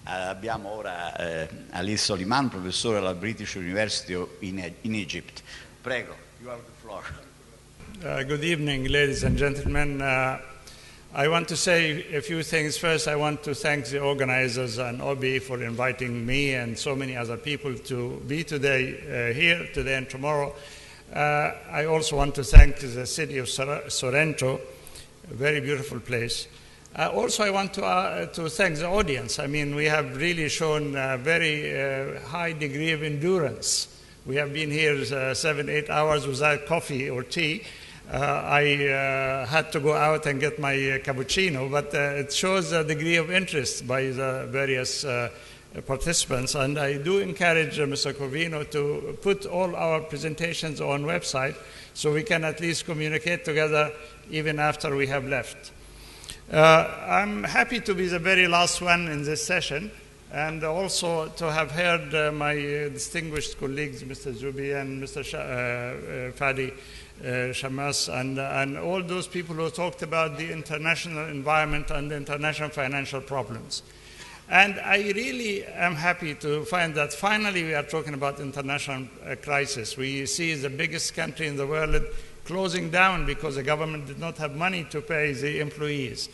Abbiamo ora Ali Soliman, professore alla British University in Egypt. Prego, you have the floor. Good evening, ladies and gentlemen. I want to say a few things. First, I want to thank the organizers and OBE for inviting me and so many other people to be here today and tomorrow. I also want to thank the city of Sorrento, a very beautiful place. Also, I want to thank the audience. I mean, we have really shown a very high degree of endurance. We have been here 7-8 hours without coffee or tea. I had to go out and get my cappuccino, but it shows a degree of interest by the various participants. And I do encourage Mr. Corvino to put all our presentations on website so we can at least communicate together even after we have left. I'm happy to be the very last one in this session, and also to have heard my distinguished colleagues, Mr. Zubi and Mr. Fadi Shamas, and all those people who talked about the international environment and the international financial problems. And I really am happy to find that finally we are talking about international crisis. We see the biggest country in the world closing down because the government did not have money to pay the employees.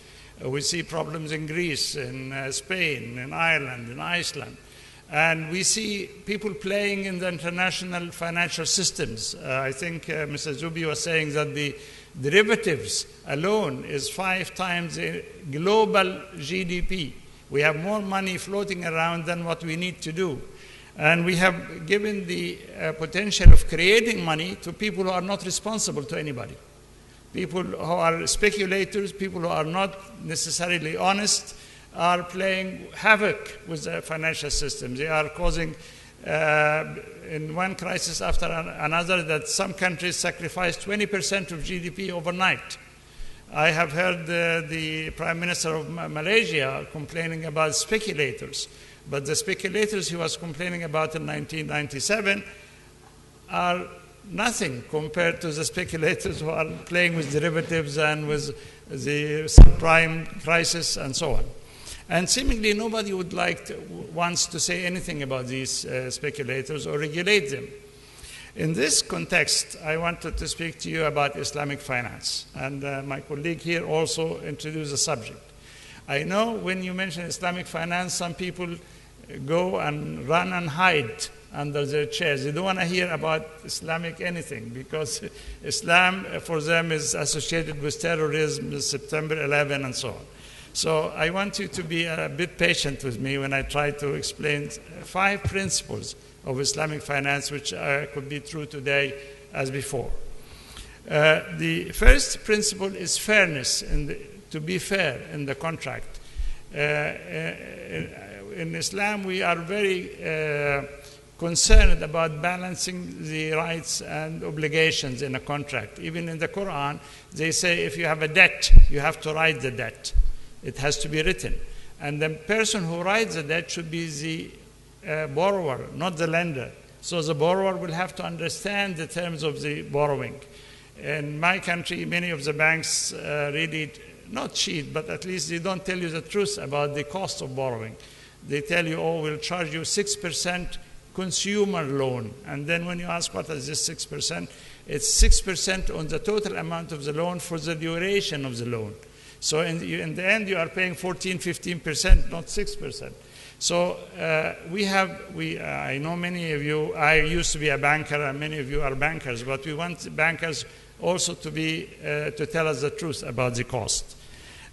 We see problems in Greece, in Spain, in Ireland, in Iceland. And we see people playing in the international financial systems. I think Mr. Zubi was saying that the derivatives alone is 5 times the global GDP. We have more money floating around than what we need to do. And we have given the potential of creating money to people who are not responsible to anybody. People who are speculators, people who are not necessarily honest, are playing havoc with the financial system. They are causing, in one crisis after another, that some countries sacrifice 20% of GDP overnight. I have heard the Prime Minister of Malaysia complaining about speculators. But the speculators he was complaining about in 1997 are nothing compared to the speculators who are playing with derivatives and with the subprime crisis and so on. And seemingly nobody wants to say anything about these speculators or regulate them. In this context, I wanted to speak to you about Islamic finance. And my colleague here also introduced the subject. I know when you mention Islamic finance, some people go and run and hide under their chairs. They don't want to hear about Islamic anything because Islam for them is associated with terrorism, September 11 and so on. So I want you to be a bit patient with me when I try to explain 5 principles of Islamic finance which could be true today as before. The first principle is fairness, to be fair in the contract. In Islam, we are very concerned about balancing the rights and obligations in a contract. Even in the Quran, they say if you have a debt, you have to write the debt. It has to be written. And the person who writes the debt should be the borrower, not the lender. So the borrower will have to understand the terms of the borrowing. In my country, many of the banks really not cheat, but at least they don't tell you the truth about the cost of borrowing. They tell you, oh, we'll charge you 6% consumer loan. And then when you ask what is this 6%, it's 6% on the total amount of the loan for the duration of the loan. So in the end, you are paying 14, 15%, not 6%. So I know many of you, I used to be a banker, and many of you are bankers, but we want bankers also to tell us the truth about the cost.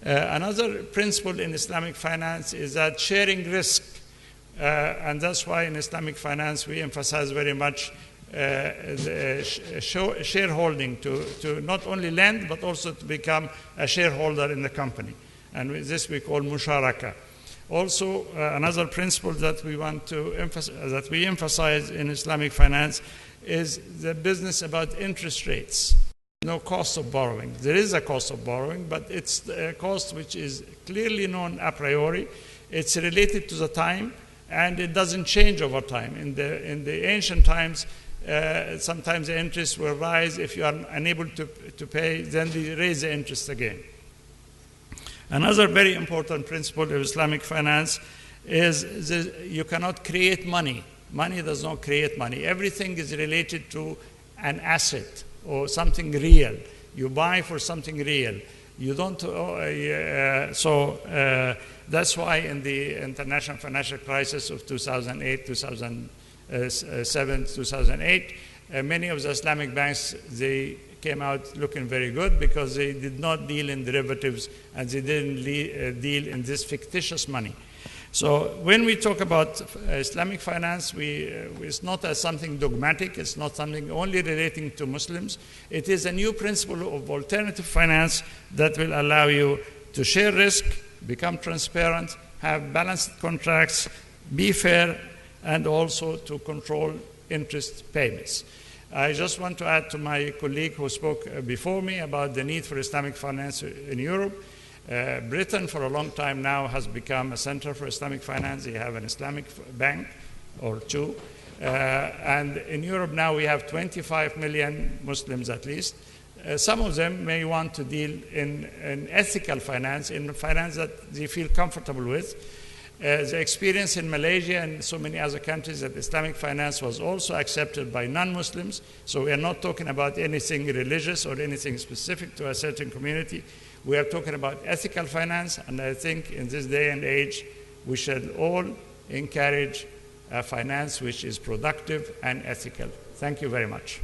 Another principle in Islamic finance is that sharing risk, and that's why in Islamic finance we emphasize very much the shareholding, to not only lend but also to become a shareholder in the company. And this we call musharaka. Also, another principle that we want to emphasize in Islamic finance is the business about interest rates. No cost of borrowing. There is a cost of borrowing, but it's a cost which is clearly known a priori. It's related to the time, and it doesn't change over time. In the ancient times, sometimes the interest will rise. If you are unable to pay, then they raise the interest again. Another very important principle of Islamic finance is you cannot create money. Money does not create money. Everything is related to an asset or something real. You buy for something real. You don't, that's why in the international financial crisis of 2008, 2007, 2008, many of the Islamic banks, they came out looking very good because they did not deal in derivatives and they didn't deal in this fictitious money. So when we talk about Islamic finance, it's not as something dogmatic, it's not something only relating to Muslims. It is a new principle of alternative finance that will allow you to share risk, become transparent, have balanced contracts, be fair, and also to control interest payments. I just want to add to my colleague who spoke before me about the need for Islamic finance in Europe. Britain, for a long time now, has become a center for Islamic finance. They have an Islamic bank or two. And in Europe now, we have 25 million Muslims at least. Some of them may want to deal in ethical finance, in finance that they feel comfortable with. The experience in Malaysia and so many other countries that Islamic finance was also accepted by non-Muslims. So we are not talking about anything religious or anything specific to a certain community. We are talking about ethical finance, and I think in this day and age, we should all encourage a finance which is productive and ethical. Thank you very much.